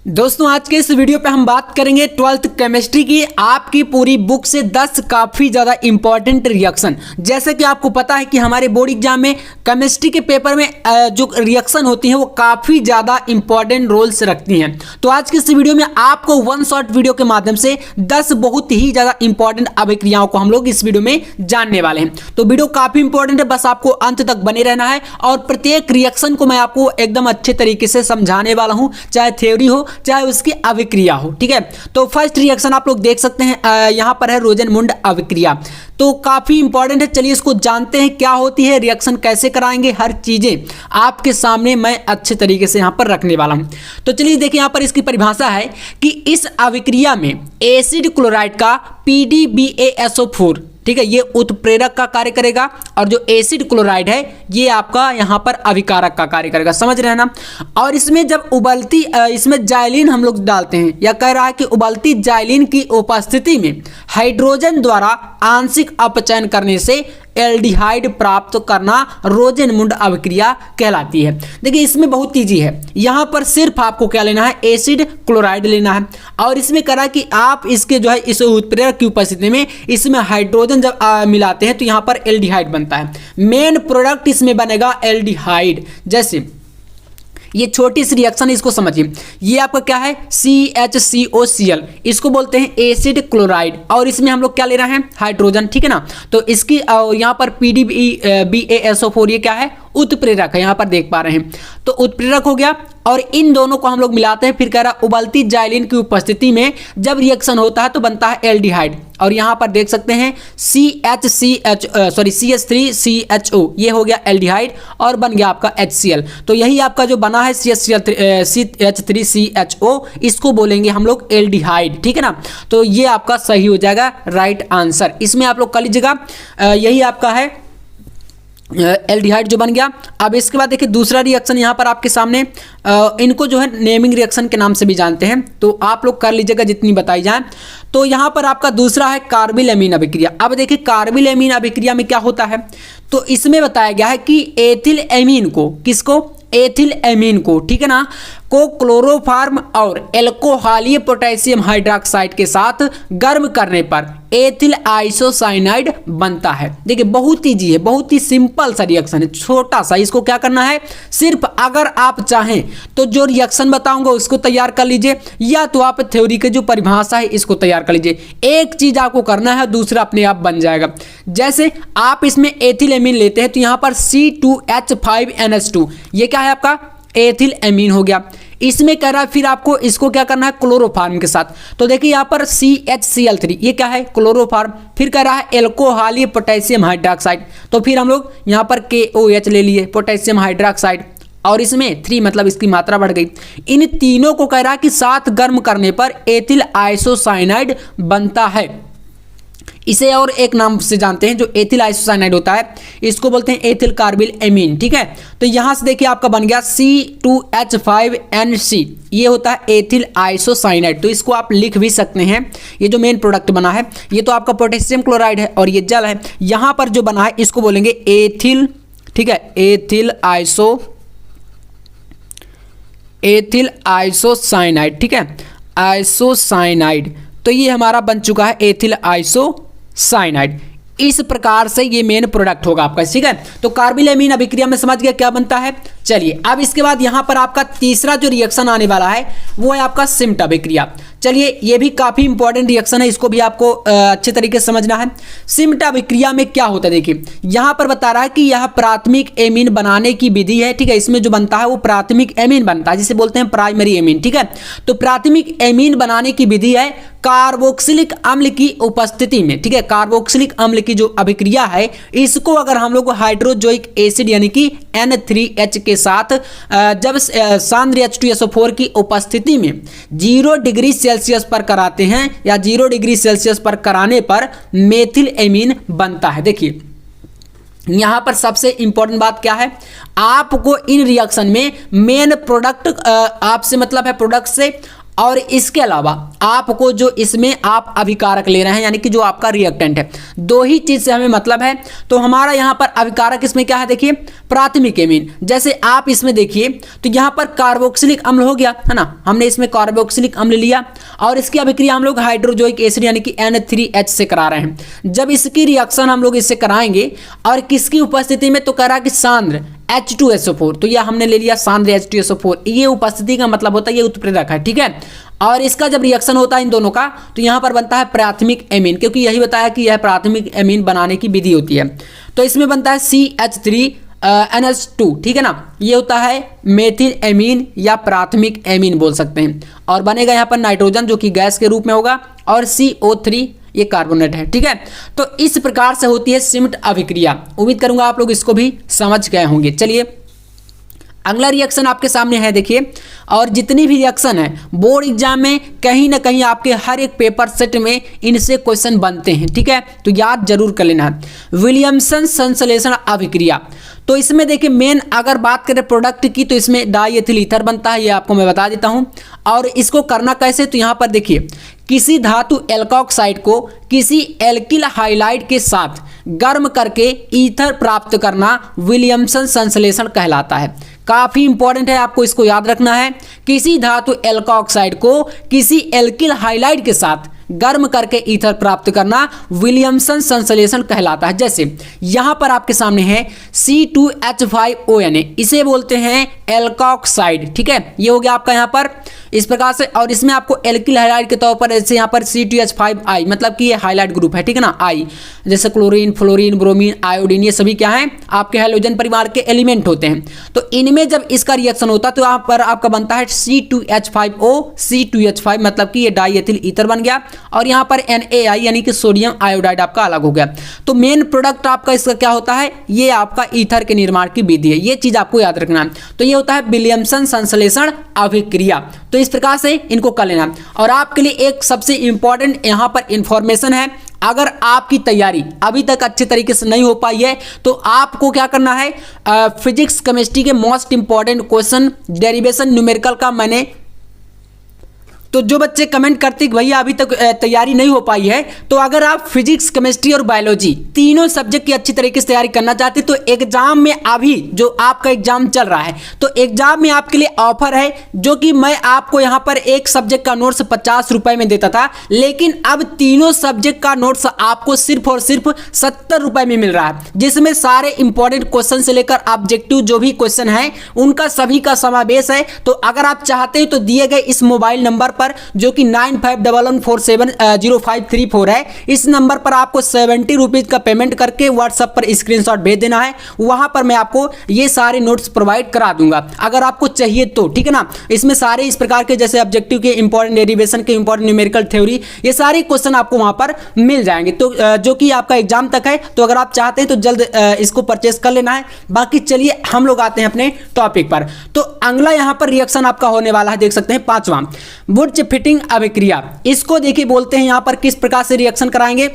दोस्तों आज के इस वीडियो पे हम बात करेंगे 12th केमिस्ट्री की आपकी पूरी बुक से 10 काफ़ी ज़्यादा इंपॉर्टेंट रिएक्शन। जैसे कि आपको पता है कि हमारे बोर्ड एग्जाम में केमिस्ट्री के पेपर में जो रिएक्शन होती हैं वो काफ़ी ज़्यादा इंपॉर्टेंट रोल्स रखती हैं। तो आज के इस वीडियो में आपको वन शॉट वीडियो के माध्यम से 10 बहुत ही ज़्यादा इंपॉर्टेंट अभिक्रियाओं को हम लोग इस वीडियो में जानने वाले हैं। तो वीडियो काफ़ी इंपॉर्टेंट है, बस आपको अंत तक बने रहना है और प्रत्येक रिएक्शन को मैं आपको एकदम अच्छे तरीके से समझाने वाला हूँ, चाहे थ्योरी हो चाहे उसकी अभिक्रिया हो। ठीक है, तो फर्स्ट रिएक्शन आप लोग देख सकते हैं, यहां पर है रोजेनमुंड अभिक्रिया। तो काफी इंपॉर्टेंट है, चलिए इसको जानते हैं क्या होती है, रिएक्शन कैसे कराएंगे, हर चीजें आपके सामने मैं अच्छे तरीके से यहां पर रखने वाला हूं। तो चलिए देखिए, यहां पर इसकी परिभाषा है कि इस अभिक्रिया में एसिड क्लोराइड का PDBaSO4, ठीक है, ये उत्प्रेरक का कार्य करेगा और जो एसिड क्लोराइड है ये आपका यहाँ पर अभिकारक का कार्य करेगा। समझ रहे हैं ना। और इसमें जब उबलती इसमें जाइलिन हम लोग डालते हैं, या कह रहा है कि उबलती जाइलिन की उपस्थिति में हाइड्रोजन द्वारा आंशिक अपचयन करने से एल्डिहाइड प्राप्त करना रोजेनमुंड अभिक्रिया कहलाती है। देखिए इसमें बहुत ईजी है, यहाँ पर सिर्फ आपको क्या लेना है, एसिड क्लोराइड लेना है और इसमें कह रहा है कि आप इसके जो है इस उत्प्रेरक की उपस्थिति में इसमें हाइड्रोजन जब मिलाते हैं तो यहाँ पर एल्डिहाइड बनता है। मेन प्रोडक्ट इसमें बनेगा एल्डिहाइड। जैसे ये छोटी सी रिएक्शन है, इसको समझिए, ये आपका क्या है CHCOCl, इसको बोलते हैं एसिड क्लोराइड और इसमें हम लोग क्या ले रहे हैं, हाइड्रोजन। ठीक है ना। तो इसकी यहाँ पर PDBaSO4 ये क्या है, उत्प्रेरक है, यहाँ पर देख पा रहे हैं। तो उत्प्रेरक हो गया और इन दोनों को हम लोग मिलाते हैं, फिर कह रहा उबलती जाइलिन की उपस्थिति में जब रिएक्शन होता है तो बनता है एल्डिहाइड और यहाँ पर देख सकते हैं CH3CHO, ये हो गया एल्डिहाइड और बन गया आपका HCl। तो यही आपका जो बना है CH3CHO, इसको बोलेंगे हम लोग एल्डिहाइड। ठीक है ना। तो ये आपका सही हो जाएगा, राइट आंसर। इसमें आप लोग कर लीजिएगा, यही आपका है एल्डिहाइड जो बन गया। अब इसके बाद देखिए दूसरा रिएक्शन यहाँ पर आपके सामने, इनको जो है नेमिंग रिएक्शन के नाम से भी जानते हैं, तो आप लोग कर लीजिएगा जितनी बताई जाए। तो यहाँ पर आपका दूसरा है कार्बिल एमीन अभिक्रिया। अब देखिए कार्बिल एमीन अभिक्रिया में क्या होता है, तो इसमें बताया गया है कि एथिल एमीन को, किसको, एथिल एमीन को, ठीक है ना, को क्लोरोफॉर्म और एल्कोहलीय पोटेशियम हाइड्रोक्साइड के साथ गर्म करने पर एथिल आइसोसाइनाइड बनता है। देखिए बहुत ईजी है, बहुत ही सिंपल सा रिएक्शन है, छोटा सा। इसको क्या करना है, सिर्फ अगर आप चाहें तो जो रिएक्शन बताऊंगा उसको तैयार कर लीजिए, या तो आप थ्योरी की जो परिभाषा है इसको तैयार कर लीजिए। एक चीज आपको करना है, दूसरा अपने आप बन जाएगा। जैसे आप इसमें एथिल एमीन लेते हैं तो यहां पर C2H5NH2, ये क्या है आपका एथिल एमीन हो गया। इसमें कह रहा है फिर आपको इसको क्या करना है, क्लोरोफॉर्म के साथ। तो देखिए यहाँ पर CHCl3, ये क्या है, क्लोरोफॉर्म। फिर कह रहा है एल्कोहलीय पोटेशियम हाइड्रोक्साइड, तो फिर हम लोग यहाँ पर KOH ले लिए, पोटेशियम हाइड्रोक्साइड, और इसमें 3 मतलब इसकी मात्रा बढ़ गई। इन तीनों को कह रहा है कि साथ गर्म करने पर एथिल आइसोसाइनाइड बनता है। इसे और एक नाम से जानते हैं, जो एथिल आइसोसाइनाइड होता है इसको बोलते हैं एथिल कार्बिल एमीन। ठीक है, तो यहां से देखिए आपका बन गया C2H5NC, ये होता है एथिल आइसोसाइनाइड। तो इसको आप लिख भी सकते हैं, ये जो मेन प्रोडक्ट बना है ये तो आपका पोटेशियम क्लोराइड है और ये जल है। यहां पर जो बना है इसको बोलेंगे एथिल, ठीक है, एथिल आइसोसाइनाइड, ठीक है, आइसोसाइनाइड। तो ये हमारा बन चुका है एथिल आइसोसाइनाइड। इस प्रकार से ये मेन प्रोडक्ट होगा आपका। ठीक है, तो कार्बिल एमीन अभिक्रिया में समझ गया क्या बनता है। चलिए अब इसके बाद यहां पर आपका तीसरा जो रिएक्शन आने वाला है वो है आपका सिम्ट अभिक्रिया। चलिए ये भी काफी इंपॉर्टेंट रिएक्शन है, इसको भी आपको अच्छे तरीके से समझना है। सिम्ट अभिक्रिया में क्या होता है, देखिए यहां पर बता रहा है कि यह प्राथमिक एमीन बनाने की विधि है। ठीक है, इसमें जो बनता है वो प्राथमिक एमीन बनता है, जिसे बोलते हैं प्राइमरी एमीन। ठीक है, तो प्राथमिक एमीन बनाने की विधि है कार्बोक्सिलिक अम्ल की उपस्थिति में। ठीक है, कार्बोक्सिलिक अम्ल की जो अभिक्रिया है इसको अगर हम लोग हाइड्रोजोइक एसिड यानी कि N3H के साथ जब सांद्र H2SO4 की उपस्थिति में 0 डिग्री सेल्सियस पर कराते हैं, या 0 डिग्री सेल्सियस पर कराने पर मेथिल एमीन बनता है। देखिए यहां पर सबसे इंपॉर्टेंट बात क्या है, आपको इन रिएक्शन में मेन प्रोडक्ट आपसे मतलब है प्रोडक्ट से और इसके अलावा आपको जो इसमें आप अभिकारक ले रहे हैं यानी कि जो आपका रिएक्टेंट है, दो ही चीज से हमें मतलब है। तो हमारा यहाँ पर अभिकारक इसमें क्या है, देखिए प्राथमिक एमीन। जैसे आप इसमें देखिए तो यहाँ पर कार्बोक्सिलिक अम्ल हो गया है ना, हमने इसमें कार्बोक्सिलिक अम्ल लिया और इसकी अभिक्रिया हम लोग हाइड्रोजोइक एसिड यानी कि NH3H से करा रहे हैं। जब इसकी रिएक्शन हम लोग इससे कराएंगे और किसकी उपस्थिति में, तो कह रहा कि सांद्र H2SO4, तो यह हमने ले लिया सांद्र H2SO4। ये उपस्थिति का मतलब होता है ये उत्प्रेरक है, ठीक है। और इसका जब रिएक्शन होता है इन दोनों का तो यहाँ पर बनता है प्राथमिक एमीन, क्योंकि यही बताया कि यह प्राथमिक एमीन बनाने की विधि होती है। तो इसमें बनता है CH3NH2, ठीक है ना, ये होता है मेथिल एमीन या प्राथमिक एमीन बोल सकते हैं। और बनेगा यहाँ पर नाइट्रोजन जो कि गैस के रूप में होगा और CO3 ये कार्बोनेट है, ठीक है। तो इस प्रकार से होती है सिम्ट अभिक्रिया। उम्मीद करूंगा आप लोग इसको भी समझ गए होंगे। चलिए अगला रिएक्शन आपके सामने है, देखिए। और जितनी भी रिएक्शन है बोर्ड एग्जाम में कहीं ना कहीं आपके हर एक पेपर सेट में इनसे क्वेश्चन बनते हैं, ठीक है, तो याद जरूर कर लेना है। विलियमसन संश्लेषण अभिक्रिया, तो इसमें देखिए मेन अगर बात करें प्रोडक्ट की तो इसमें डाईएथिल ईथर बनता है, ये आपको मैं बता देता हूं। और इसको करना कैसे, तो यहाँ पर देखिए किसी धातु एल्कोक्साइड को किसी एल्किल हाइलाइड के साथ गर्म करके ईथर प्राप्त करना विलियमसन संश्लेषण कहलाता है। काफी इंपॉर्टेंट है, आपको इसको याद रखना है। किसी धातु एल्कोक्साइड को किसी एल्किल हाइलाइड के साथ गर्म करके ईथर प्राप्त करना विलियमसन संश्लेषण कहलाता है। जैसे यहां पर आपके सामने है C2H5ONA, इसे बोलते हैं एल्कोक्साइड, ठीक है, ये हो गया आपका यहां पर इस प्रकार से। और इसमें आपको एल्किल हाइलाइड के तौर पर जैसे यहाँ पर C2H5I, मतलब कि ये हाइलाइट ग्रुप है, ठीक है ना, आई, जैसे क्लोरीन, फ्लोरीन, ब्रोमीन, आयोडीन, ये सभी क्या हैं आपके हैलोजन परिवार के एलिमेंट होते हैं। तो इनमें जब इसका रिएक्शन होता है तो यहाँ पर आपका बनता है C2H5O C2H5, मतलब कि ये डाईएथिल ईथर बन गया। और यहाँ पर NaI यानी कि सोडियम आयोडाइड आपका अलग हो गया। तो मेन प्रोडक्ट आपका इसका क्या होता है, ये आपका ईथर के निर्माण की विधि है, ये चीज आपको याद रखना है। तो ये होता है विलियमसन संश्लेषण अभिक्रिया। तो इस प्रकार से इनको कर लेना। और आपके लिए एक सबसे इंपॉर्टेंट यहाँ पर इंफॉर्मेशन है, अगर आपकी तैयारी अभी तक अच्छे तरीके से नहीं हो पाई है तो आपको क्या करना है, फिजिक्स केमिस्ट्री के most important question derivation numerical का मैंने, तो जो बच्चे कमेंट करते कि भैया अभी तक तैयारी नहीं हो पाई है, तो अगर आप फिजिक्स केमिस्ट्री और बायोलॉजी तीनों सब्जेक्ट की अच्छी तरीके से तैयारी करना चाहते तो एग्जाम में अभी जो आपका एग्जाम चल रहा है तो एग्जाम में आपके लिए ऑफर है, जो कि मैं आपको यहाँ पर एक सब्जेक्ट का नोट्स 50 रुपए में देता था, लेकिन अब तीनों सब्जेक्ट का नोट्स आपको सिर्फ और सिर्फ 70 रुपए में मिल रहा है, जिसमें सारे इंपॉर्टेंट क्वेश्चन से लेकर ऑब्जेक्टिव जो भी क्वेश्चन है उनका सभी का समावेश है। तो अगर आप चाहते हैं तो दिए गए इस मोबाइल नंबर पर जो कि 9511470534 है, इस नंबर पर आपको 70 रुपीज का पेमेंट करके व्हाट्सएप पर स्क्रीनशॉट भेज देना है। वहां पर मैं आपको ये सारे नोट्स प्रोवाइड करा दूंगा अगर आपको चाहिए तो, ठीक है ना। इसमें सारे इस प्रकार के जैसे ऑब्जेक्टिव के इंपॉर्टेंट डेरिवेशन के इंपॉर्टेंट न्यूमेरिकल थ्योरी, ये सारे क्वेश्चन आपको वहां पर मिल जाएंगे। तो जो कि आपका एग्जाम तक है, तो अगर आप चाहते हैं तो जल्द इसको परचेस कर लेना है। बाकी चलिए हम लोग आते हैं अपने टॉपिक पर। तो अगला यहां पर रिएक्शन आपका होने वाला है, देख सकते हैं 5वां वुर्ज फिटिंग अभिक्रिया। इसको देखिए बोलते हैं यहां पर किस प्रकार से रिएक्शन कराएंगे।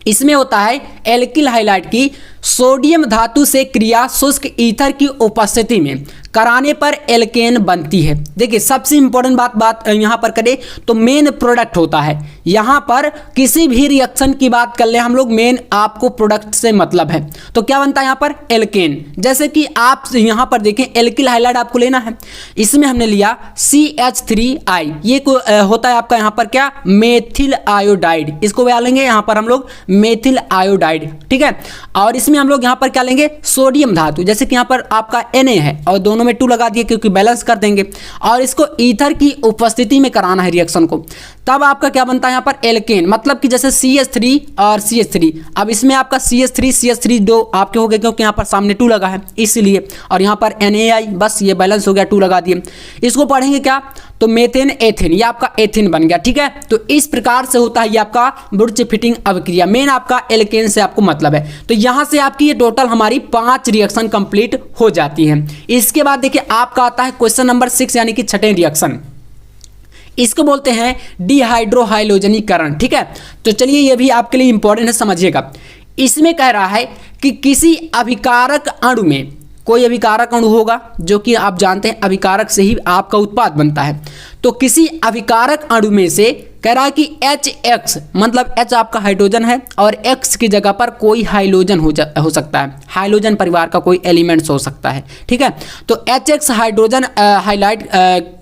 इसमें होता है एल्किल हाइलाइड की सोडियम धातु से क्रिया शुष्क ईथर की उपस्थिति में कराने पर एल्केन बनती है। देखिए सबसे इंपॉर्टेंट बात यहां पर करें तो मेन प्रोडक्ट होता है। यहां पर किसी भी रिएक्शन की बात कर ले हम लोग, मेन आपको प्रोडक्ट से मतलब है। तो क्या बनता है यहां पर एल्केन। जैसे कि आप यहां पर देखें एल्किल हाइलाइड आपको लेना है, इसमें हमने लिया CH3I, ये होता है आपका यहां पर क्या मेथिल आयोडाइड, इसको क्या लेंगे यहां पर हम लोग मेथिल आयोडाइड, ठीक है। और इसमें हम लोग यहां पर क्या लेंगे सोडियम धातु, जैसे कि यहां पर आपका Na है और दोनों में 2 लगा दिए क्योंकि बैलेंस कर देंगे। और इसको ईथर की उपस्थिति में कराना है रिएक्शन को, तब आपका क्या बनता है यहां पर एल्केन, मतलब कि जैसे CH3 और CH3। अब इसमें आपका CH3 दो आपके हो गए क्योंकि यहां पर सामने 2 लगा है इसलिए, और यहां पर NaI, बस ये बैलेंस हो गया, 2 लगा दिए। इसको पढ़ेंगे क्या तो मेथेन एथेन, ये आपका एथेन बन गया, ठीक है। तो इस प्रकार से होता है ये आपका वुर्ज फिटिंग अभिक्रिया। मेन आपका एल्केन से आपको मतलब है। तो यहां से आपकी ये टोटल हमारी 5 रिएक्शन कंप्लीट हो जाती है। इसके बाद देखिए आपका आता है क्वेश्चन नंबर 6 यानी कि छठे रिएक्शन, इसको बोलते हैं डिहाइड्रोहाइलोजनीकरण, ठीक है। तो चलिए ये भी आपके लिए इंपॉर्टेंट है, समझिएगा। इसमें कह रहा है कि किसी अभिकारक अणु में कोई अभिकारक अणु होगा, जो कि आप जानते हैं अभिकारक से ही आपका उत्पाद बनता है। तो किसी अभिकारक अणु में से कह रहा है कि HX मतलब H आपका हाइड्रोजन है और X की जगह पर कोई हाइड्रोजन हो सकता है, हाइड्रोजन परिवार का कोई एलिमेंट्स हो सकता है, ठीक है। तो HX हाइड्रोजन हाइलाइट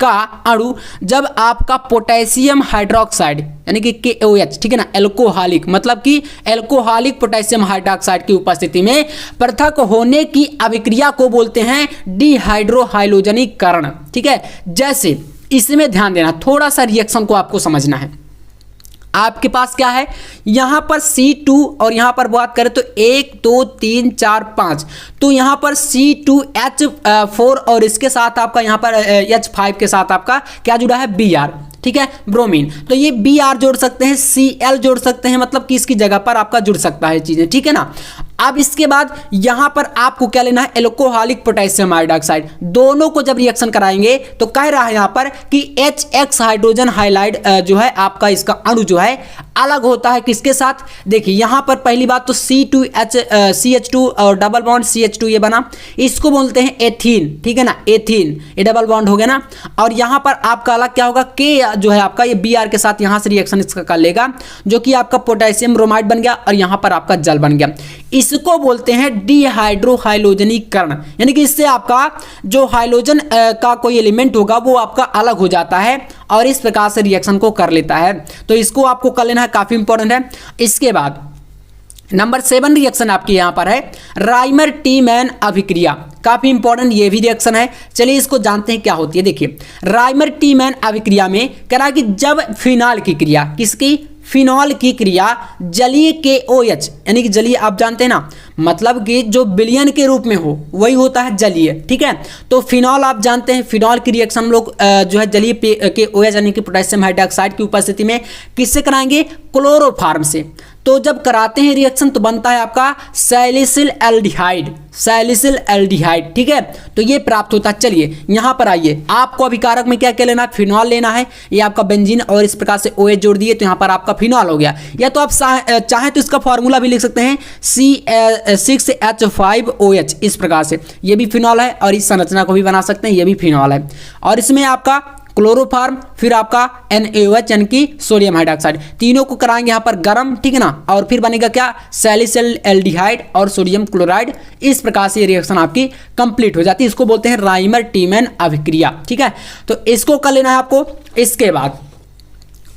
का अणु जब आपका पोटेशियम हाइड्रोक्साइड यानी कि KOH, ठीक है ना, एल्कोहलिक मतलब कि एल्कोहलिक पोटेशियम हाइड्रोक्साइड की उपस्थिति में पृथक होने की अभिक्रिया को बोलते हैं डिहाइड्रोहाइलोजनीकरण, ठीक है। जैसे इसमें ध्यान देना, थोड़ा सा रिएक्शन को आपको समझना है। आपके पास क्या है, यहां पर C2 और यहां पर बात करें तो 1 2 3 4 5, तो यहां पर C2H4 और इसके साथ आपका यहां पर H5 के साथ आपका क्या जुड़ा है, Br, ठीक है, ब्रोमीन। तो ये Br जोड़ सकते हैं, Cl जोड़ सकते हैं, मतलब कि इसकी जगह पर आपका जुड़ सकता है चीजें, ठीक है ना। अब इसके बाद यहां पर आपको क्या लेना है, एल्कोहलिक पोटेशियम हाइड्रोक्साइड। दोनों को जब रिएक्शन कराएंगे तो कह रहा है यहां पर कि HX हाइड्रोजन हाइलाइड जो है आपका इसका अणु जो है अलग होता है किसके साथ। देखिए यहां पर पहली बात तो CH2 और डबल बॉन्ड CH2 ये बना, इसको बोलते हैं एथीन, ठीक है ना, एथीन, ये डबल बॉन्ड हो गया ना। और यहां पर आपका अलग क्या होगा, K जो है आपका ये Br के साथ यहां से रिएक्शन इसका कर लेगा, जो कि आपका पोटेशियम ब्रोमाइड बन गया और यहां पर आपका जल बन गया। इसको बोलते हैं डिहाइड्रोहाइलोजनीकरण, यानी कि इससे आपका जो हाइड्रोजन का कोई एलिमेंट होगा वो आपका अलग हो जाता है और इस प्रकार से रिएक्शन को कर लेता है। तो इसको आपको कर लेना है, काफी इंपॉर्टेंट है। इसके बाद नंबर 7 रिएक्शन आपकी यहां पर है राइमर टीमैन अभिक्रिया, काफी इंपॉर्टेंट ये भी रिएक्शन है। चलिए इसको जानते हैं क्या होती है। देखिए राइमर टीमैन अभिक्रिया में कह रहा है कि जब फिनॉल की क्रिया, किसकी, फिनॉल की क्रिया जलीय KOH यानी कि जलीय आप जानते हैं ना, मतलब कि जो विलयन के रूप में हो वही होता है जलीय, ठीक है। तो फिनॉल आप जानते हैं, फिनॉल की रिएक्शन हम लोग जो है जलीय KOH यानी कि पोटेशियम हाइड्रोक्साइड की उपस्थिति में किससे कराएंगे, क्लोरोफॉर्म से। तो जब कराते हैं रिएक्शन तो बनता है आपका सैलिसिल एल्डिहाइड, सैलिसिल एल्डिहाइड, ठीक है। तो ये प्राप्त होता है। चलिए यहां पर आइए, आपको अभिकारक में क्या क्या लेना है, फिनॉल लेना है, ये आपका बेंजीन और इस प्रकार से OH जोड़ दिए तो यहां पर आपका फिनॉल हो गया। या तो आप चाहें तो इसका फॉर्मूला भी लिख सकते हैं C6H5OH, इस प्रकार से ये भी फिनॉल है और इस संरचना को भी बना सकते हैं, ये भी फिनॉल है। और इसमें आपका क्लोरोफॉर्म, फिर आपका NaOH यानी कि सोडियम हाइड्रोक्साइड, तीनों को कराएंगे यहाँ पर गर्म, ठीक है ना। और फिर बनेगा क्या, सैलिसिल एल्डिहाइड और सोडियम क्लोराइड। इस प्रकार से ये रिएक्शन आपकी कंप्लीट हो जाती है। इसको बोलते हैं राइमर टीमैन अभिक्रिया, ठीक है। तो इसको कर लेना है आपको। इसके बाद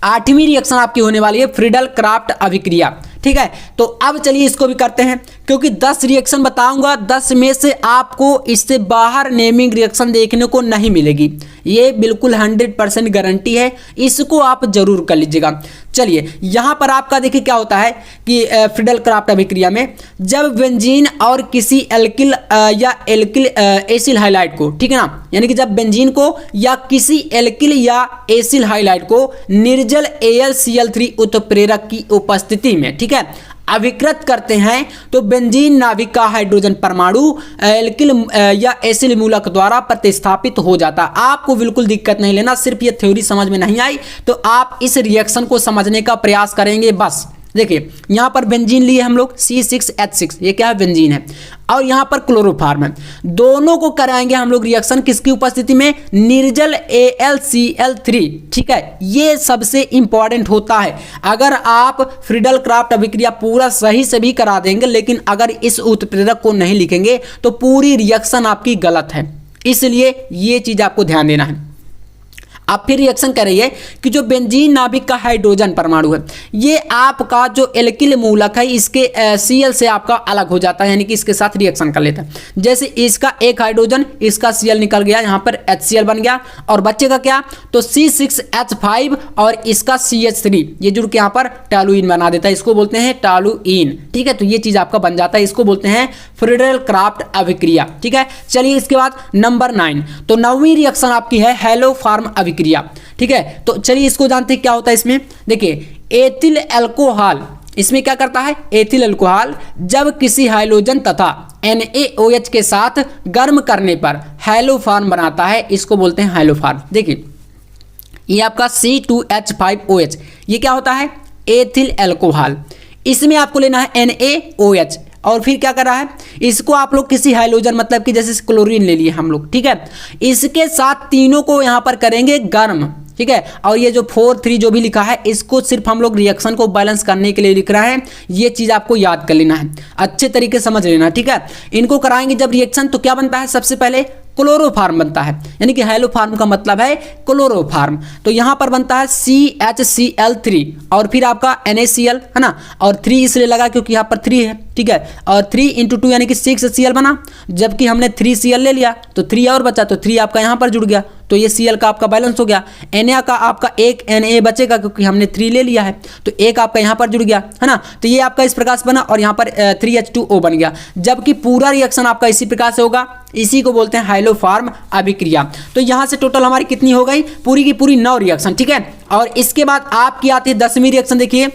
8वीं रिएक्शन आपकी होने वाली है फ्रीडल क्राफ्ट अभिक्रिया, ठीक है। तो अब चलिए इसको भी करते हैं, क्योंकि 10 रिएक्शन बताऊंगा, 10 में से आपको इससे बाहर नेमिंग रिएक्शन देखने को नहीं मिलेगी, ये बिल्कुल 100% गारंटी है, इसको आप जरूर कर लीजिएगा। चलिए यहां पर आपका देखिए क्या होता है कि फ्रीडल क्राफ्ट अभिक्रिया में जब बेंजीन और किसी एल्किल या एल्किल एसिल हाइलाइड को, ठीक है ना, यानी कि जब बेंजीन को या किसी एल्किल या एसिल हाइलाइड को निर्जल AlCl3 उत्प्रेरक की उपस्थिति में, ठीक है, अभिकृत करते हैं तो बेंजीन नाभिक का हाइड्रोजन परमाणु एल्किल या एसिल मूलक द्वारा प्रतिस्थापित हो जाता है। आपको बिल्कुल दिक्कत नहीं लेना, सिर्फ ये थ्योरी समझ में नहीं आई तो आप इस रिएक्शन को समझने का प्रयास करेंगे बस। देखिए यहां पर बेंजीन लिए हम लोग C6H6, ये क्या है, बेंजीन है, और यहां पर क्लोरोफॉर्म है। दोनों को कराएंगे हम लोग रिएक्शन किसकी उपस्थिति में, निर्जल AlCl3, ठीक है। ये सबसे इंपॉर्टेंट होता है। अगर आप फ्रीडल क्राफ्ट अभिक्रिया पूरा सही से भी करा देंगे, लेकिन अगर इस उत्प्रेरक को नहीं लिखेंगे तो पूरी रिएक्शन आपकी गलत है, इसलिए ये चीज आपको ध्यान देना है। आप फिर रिएक्शन कर रही है कि जो बेंजीन नाभिक का हाइड्रोजन परमाणु है ये आपका जो एल्किल मूलक है इसके Cl से आपका अलग हो जाता है, यानी कि इसके साथ रिएक्शन कर लेता है। जैसे इसका एक हाइड्रोजन, इसका Cl निकल गया, यहाँ पर HCl बन गया और बच्चे का क्या, तो C6H5 और इसका CH3 ये जुड़ के यहाँ पर टॉलुइन बना देता है, इसको बोलते हैं टॉलुइन, ठीक है। तो ये चीज आपका बन जाता है, इसको बोलते हैं फ्रीडल क्राफ्ट अभिक्रिया, ठीक है। चलिए इसके बाद नंबर 9, तो 9वीं रिएक्शन आपकी है हैलोफॉर्म अभिक्रिया, ठीक है। तो चलिए इसको जानते हैं क्या होता है इसमें। देखिए एथिल अल्कोहल, इसमें क्या करता है, एथिल अल्कोहल जब किसी हाइड्रोजन तथा NaOH के साथ गर्म करने पर हैलोफॉर्म बनाता है, इसको बोलते हैं हैलोफॉर्म। देखिए ये आपका C2H5OH, ये क्या होता है, एथिल अल्कोहल। इसमें आपको लेना है NaOH और फिर क्या कर रहा है, इसको आप लोग किसी हाइड्रोजन मतलब कि जैसे क्लोरीन ले लिए हम लोग, ठीक है, इसके साथ तीनों को यहाँ पर करेंगे गर्म, ठीक है। और ये जो 4-3 जो भी लिखा है इसको सिर्फ हम लोग रिएक्शन को बैलेंस करने के लिए लिख रहे हैं, ये चीज़ आपको याद कर लेना है, अच्छे तरीके से समझ लेना, ठीक है। इनको कराएंगे जब रिएक्शन तो क्या बनता है, सबसे पहले क्लोरोफार्म बनता है, यानी कि हेलोफार्म का मतलब है क्लोरोफार्म। तो यहाँ पर बनता है CHCl3 और फिर आपका NaCl है ना, और 3 इसलिए लगा क्योंकि यहाँ पर 3 है, ठीक है, और 3 × 2 यानी कि 6Cl बना, जबकि हमने 3Cl ले लिया तो 3 और बचा, तो 3 आपका यहाँ पर जुड़ गया, तो ये Cl का आपका बैलेंस हो गया। Na का आपका एक Na बचेगा क्योंकि हमने 3 ले लिया है, तो एक आपका यहाँ पर जुड़ गया है ना, तो ये आपका इस प्रकार से बना और यहाँ पर 3H2O बन गया, जबकि पूरा रिएक्शन आपका इसी प्रकार से होगा, इसी को बोलते हैं हाइलोफार्म अभिक्रिया। तो यहाँ से टोटल हमारी कितनी हो गई, पूरी की पूरी 9 रिएक्शन, ठीक है। और इसके बाद आपकी आती है 10वीं रिएक्शन, देखिए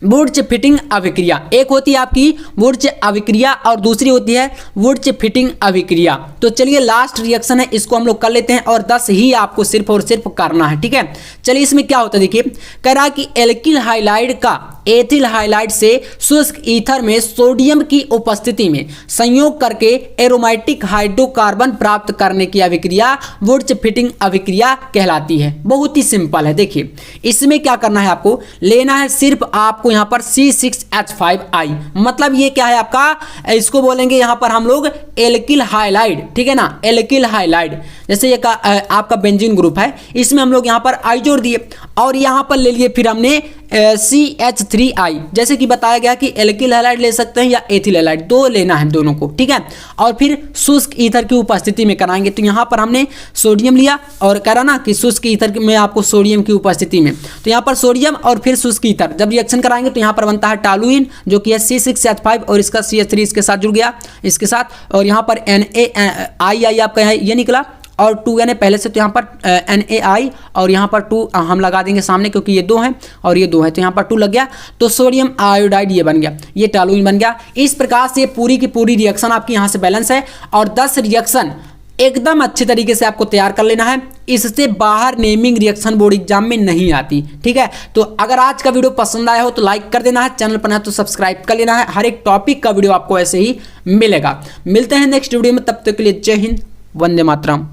वुड्स फिटिंग अभिक्रिया। एक होती है आपकी वुड्स अभिक्रिया और दूसरी होती है वुड्स फिटिंग अभिक्रिया। तो चलिए लास्ट रिएक्शन है, इसको हम लोग कर लेते हैं और 10 ही आपको सिर्फ और सिर्फ करना है, ठीक है। चलिए इसमें क्या होता है, देखिए कह रहा कि एल्किल हाइलाइड का एथिल हाइलाइड से शुष्क ईथर में सोडियम की उपस्थिति में संयोग करके एरोमेटिक हाइड्रोकार्बन प्राप्त करने की अभिक्रिया वुड्स फिटिंग अभिक्रिया कहलाती है। बहुत ही सिंपल है, देखिए इसमें क्या करना है, आपको लेना है सिर्फ आपको यहाँ पर C6H5I, मतलब ये क्या है आपका, इसको बोलेंगे यहाँ पर हम लोग एल्किल हाइलाइड, ठीक है ना, एल्किल हाइलाइड, जैसे ये आपका बेंजीन ग्रुप है, इसमें हम लोग यहाँ पर I जोड़ दिए और यहाँ पर ले लिए फिर हमने CH3I, जैसे कि बताया गया कि एल्किल हैलाइड ले सकते हैं या एथिल हैलाइड, दो लेना है दोनों को, ठीक है। और फिर शुष्क ईथर की उपस्थिति में कराएंगे, तो यहाँ पर हमने सोडियम लिया और करा ना कि शुष्क ईथर में आपको सोडियम की उपस्थिति में, तो यहाँ पर सोडियम और फिर शुष्क ईथर जब रिएक्शन कराएंगे तो यहाँ पर बनता है टॉलुइन, जो कि है C6H5 और इसका CH3 इसके साथ जुड़ गया इसके साथ, और यहाँ पर NaI आपका है ये निकला और 2Na पहले से, तो यहाँ पर NaI और यहाँ पर 2 हम लगा देंगे सामने क्योंकि ये 2 हैं और ये 2 है, तो यहाँ पर 2 लग गया, तो सोडियम आयोडाइड ये बन गया, ये टॉलुइन बन गया। इस प्रकार से पूरी की पूरी रिएक्शन आपकी यहाँ से बैलेंस है और 10 रिएक्शन एकदम अच्छे तरीके से आपको तैयार कर लेना है, इससे बाहर नेमिंग रिएक्शन बोर्ड एग्जाम में नहीं आती, ठीक है। तो अगर आज का वीडियो पसंद आया हो तो लाइक कर देना है, चैनल पर है तो सब्सक्राइब कर लेना है, हर एक टॉपिक का वीडियो आपको ऐसे ही मिलेगा। मिलते हैं नेक्स्ट वीडियो में, तब तक के लिए जय हिंद, वंदे मातरम।